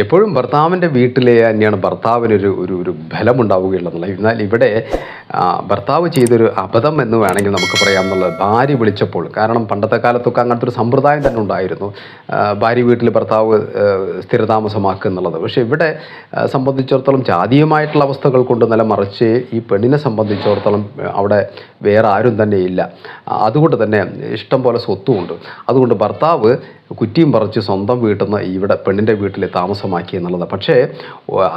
എപ്പോഴും ഭർത്താവിൻ്റെ വീട്ടിലെ തന്നെയാണ് ഭർത്താവിനൊരു ഒരു ഒരു ബലമുണ്ടാവുകയുള്ളതെന്നുള്ളത്. എന്നാൽ ഇവിടെ ഭർത്താവ് ചെയ്തൊരു അബദ്ധം എന്ന് വേണമെങ്കിൽ നമുക്ക് പറയാം എന്നുള്ളത്. ഭാര്യ വിളിച്ചപ്പോൾ, കാരണം പണ്ടത്തെ കാലത്തൊക്കെ അങ്ങനത്തെ ഒരു സമ്പ്രദായം തന്നെ ഉണ്ടായിരുന്നു, ഭാര്യ വീട്ടിൽ ഭർത്താവ് സ്ഥിരതാമസമാക്കുക എന്നുള്ളത്. പക്ഷേ ഇവിടെ സംബന്ധിച്ചിടത്തോളം ജാതീയമായിട്ടുള്ള അവസ്ഥകൾ കൊണ്ട് മറിച്ച് ഈ പെണ്ണിനെ സംബന്ധിച്ചിടത്തോളം അവിടെ വേറെ ആരും തന്നെ ഇല്ല. അതുകൊണ്ട് തന്നെ ഇഷ്ടം പോലെ സ്വത്തുമുണ്ട്. അതുകൊണ്ട് ഭർത്താവ് കുറ്റിയും പറിച്ച് സ്വന്തം വീട്ടിൽ നിന്ന് ഇവിടെ പെണ്ണിൻ്റെ വീട്ടിൽ താമസമാക്കി എന്നുള്ളത്. പക്ഷേ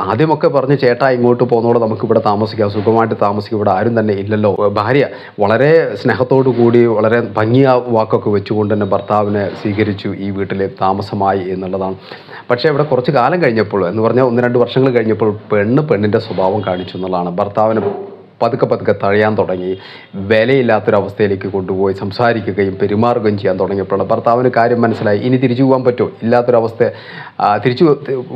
ആദ്യമൊക്കെ പറഞ്ഞ് ചേട്ടാ ഇങ്ങോട്ട് പോകുന്നതോടെ നമുക്കിവിടെ താമസിക്കാം, സുഖമായിട്ട് താമസിക്കും, ഇവിടെ ആരും തന്നെ ഇല്ലല്ലോ. ഭാര്യ വളരെ സ്നേഹത്തോടു കൂടി വളരെ ഭംഗിയാ വാക്കൊക്കെ വെച്ചുകൊണ്ട് തന്നെ ഭർത്താവിനെ സ്വീകരിച്ചു, ഈ വീട്ടിൽ താമസമായി എന്നുള്ളതാണ്. പക്ഷേ ഇവിടെ കുറച്ച് കാലം കഴിഞ്ഞപ്പോൾ എന്ന് പറഞ്ഞാൽ 1-2 വർഷങ്ങൾ കഴിഞ്ഞപ്പോൾ പെണ്ണിൻ്റെ സ്വഭാവം കാണിച്ചു എന്നുള്ളതാണ്. ഭർത്താവിന് പതുക്കെ തഴയാൻ തുടങ്ങി, വിലയില്ലാത്തൊരവസ്ഥയിലേക്ക് കൊണ്ടുപോയി സംസാരിക്കുകയും പെരുമാറുകയും ചെയ്യാൻ തുടങ്ങിയപ്പോഴാണ് ഭർത്താവിന് കാര്യം മനസ്സിലായി. ഇനി തിരിച്ചു പോകാൻ പറ്റുമോ, ഇല്ലാത്തൊരവസ്ഥ, തിരിച്ചു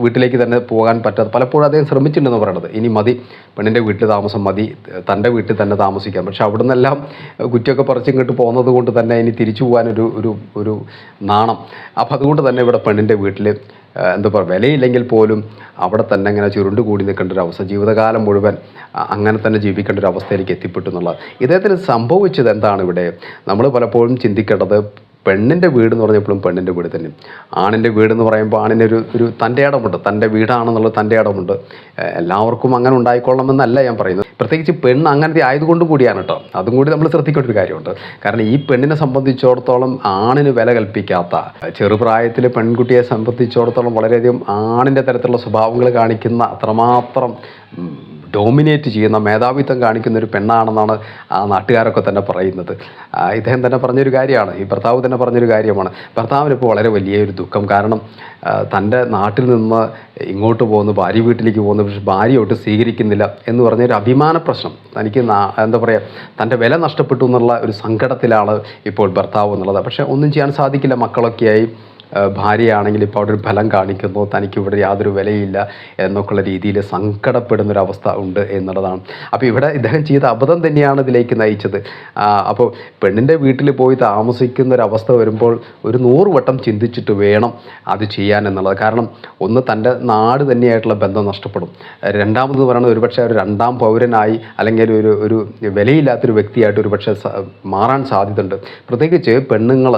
വീട്ടിലേക്ക് തന്നെ പോകാൻ പറ്റാതെ പലപ്പോഴും അദ്ദേഹം ശ്രമിച്ചിട്ടുണ്ടെന്ന് പറയണത്. ഇനി മതി, പെണ്ണിൻ്റെ വീട്ടിൽ താമസം മതി, തൻ്റെ വീട്ടിൽ തന്നെ താമസിക്കാം. പക്ഷെ അവിടെ നിന്നെല്ലാം കുറ്റിയൊക്കെ പറിച്ചിങ്ങോട്ട് പോകുന്നത് കൊണ്ട് തന്നെ ഇനി തിരിച്ചു പോകാനൊരു ഒരു ഒരു നാണം. അപ്പോൾ അതുകൊണ്ട് തന്നെ ഇവിടെ പെണ്ണിൻ്റെ വീട്ടിൽ എന്താ പറയുക, വിലയില്ലെങ്കിൽ പോലും അവിടെ തന്നെ ഇങ്ങനെ ചുരുണ്ടുകൂടി നിൽക്കേണ്ട ഒരു അവസ്ഥ, ജീവിതകാലം മുഴുവൻ അങ്ങനെ തന്നെ ജീവിക്കേണ്ട ഒരു അവസ്ഥയിലേക്ക് എത്തിപ്പെട്ടു എന്നുള്ളത്. ഇദ്ദേഹത്തിന് സംഭവിച്ചത് എന്താണ്? ഇവിടെ നമ്മൾ പലപ്പോഴും ചിന്തിക്കേണ്ടത്, പെണ്ണിൻ്റെ വീട് എന്ന് പറഞ്ഞപ്പോഴും പെണ്ണിൻ്റെ വീട് തന്നെ, ആണിൻ്റെ വീടെന്ന് പറയുമ്പോൾ ആണിനൊരു ഒരു തൻ്റെ ഇടമുണ്ട്, തൻ്റെ വീടാണെന്നുള്ളത് തൻ്റെ ഇടമുണ്ട്. എല്ലാവർക്കും അങ്ങനെ ഉണ്ടായിക്കൊള്ളണമെന്നല്ല ഞാൻ പറയുന്നത്. പ്രത്യേകിച്ച് പെണ്ണ് അങ്ങനത്തെ ആയതുകൊണ്ട് കൂടിയാണ് കേട്ടോ. അതും കൂടി നമ്മൾ ശ്രദ്ധിക്കേണ്ട ഒരു കാര്യമുണ്ട്. കാരണം ഈ പെണ്ണിനെ സംബന്ധിച്ചിടത്തോളം ആണിന് വില കൽപ്പിക്കാത്ത, ചെറുപ്രായത്തിൽ പെൺകുട്ടിയെ സംബന്ധിച്ചിടത്തോളം വളരെയധികം ആണിൻ്റെ തരത്തിലുള്ള സ്വഭാവങ്ങൾ കാണിക്കുന്ന, അത്രമാത്രം ഡോമിനേറ്റ് ചെയ്യുന്ന, മേധാവിത്വം കാണിക്കുന്ന ഒരു പെണ്ണാണെന്നാണ് ആ നാട്ടുകാരൊക്കെ തന്നെ പറയുന്നത്. ഇദ്ദേഹം തന്നെ പറഞ്ഞൊരു കാര്യമാണ്, ഈ ഭർത്താവ് തന്നെ പറഞ്ഞൊരു കാര്യമാണ്. ഭർത്താവിനിപ്പോൾ വളരെ വലിയൊരു ദുഃഖം. കാരണം തൻ്റെ നാട്ടിൽ നിന്ന് ഇങ്ങോട്ട് പോകുന്നു, ഭാര്യ വീട്ടിലേക്ക് പോകുന്നു, പക്ഷേ ഭാര്യ ഒട്ട് സ്വീകരിക്കുന്നില്ല എന്ന് പറഞ്ഞൊരു അഭിമാന പ്രശ്നം. തനിക്ക് എന്താ പറയുക, തൻ്റെ വില നഷ്ടപ്പെട്ടു എന്നുള്ള ഒരു സങ്കടത്തിലാണ് ഇപ്പോൾ ഭർത്താവ് എന്നുള്ളത്. പക്ഷേ ഒന്നും ചെയ്യാൻ സാധിക്കില്ല. മക്കളൊക്കെയായി, ഭാര്യയാണെങ്കിൽ ഇപ്പോൾ അവിടെ ഒരു ഫലം കാണിക്കുന്നു, തനിക്കിവിടെ യാതൊരു വിലയില്ല എന്നൊക്കെയുള്ള രീതിയിൽ സങ്കടപ്പെടുന്നൊരവസ്ഥ ഉണ്ട് എന്നുള്ളതാണ്. അപ്പോൾ ഇവിടെ ഇദ്ദേഹം ചെയ്ത അബദ്ധം തന്നെയാണ് ഇതിലേക്ക് നയിച്ചത്. അപ്പോൾ പെണ്ണിൻ്റെ വീട്ടിൽ പോയി താമസിക്കുന്നൊരവസ്ഥ വരുമ്പോൾ ഒരു 100 വട്ടം ചിന്തിച്ചിട്ട് വേണം അത് ചെയ്യാൻ എന്നുള്ളത്. കാരണം ഒന്ന്, തൻ്റെ നാട് തന്നെയായിട്ടുള്ള ബന്ധം നഷ്ടപ്പെടും. രണ്ടാമത് പറയുന്നത്, ഒരുപക്ഷെ ഒരു 2ാം പൗരനായി അല്ലെങ്കിൽ ഒരു വിലയില്ലാത്തൊരു വ്യക്തിയായിട്ട് ഒരുപക്ഷെ മാറാൻ സാധ്യതയുണ്ട്. പ്രത്യേകിച്ച് പെണ്ണുങ്ങൾ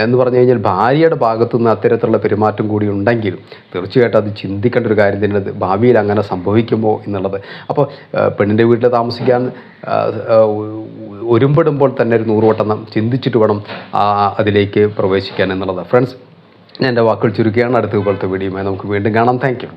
എന്ന് പറഞ്ഞു കഴിഞ്ഞാൽ ഭാര്യയുടെ ഭാഗത്തു നിന്ന് അത്തരത്തിലുള്ള പെരുമാറ്റം കൂടി ഉണ്ടെങ്കിൽ തീർച്ചയായിട്ടും അത് ചിന്തിക്കേണ്ട ഒരു കാര്യം തന്നെ, ഭാവിയിൽ അങ്ങനെ സംഭവിക്കുമോ എന്നുള്ളത്. അപ്പോൾ പെണ്ണിൻ്റെ വീട്ടിൽ താമസിക്കാൻ ഒരുമ്പെടുമ്പോൾ തന്നെ ഒരു 100 വട്ടം ചിന്തിച്ചിട്ട് വേണം അതിലേക്ക് പ്രവേശിക്കാൻ എന്നുള്ളത്. ഫ്രണ്ട്സ്, ഞാൻ എൻ്റെ വാക്കുകൾ ചുരുക്കുകയാണ്. അടുത്ത പോലത്തെ വീഡിയോയുമായി നമുക്ക് വീണ്ടും കാണാം. Thank you.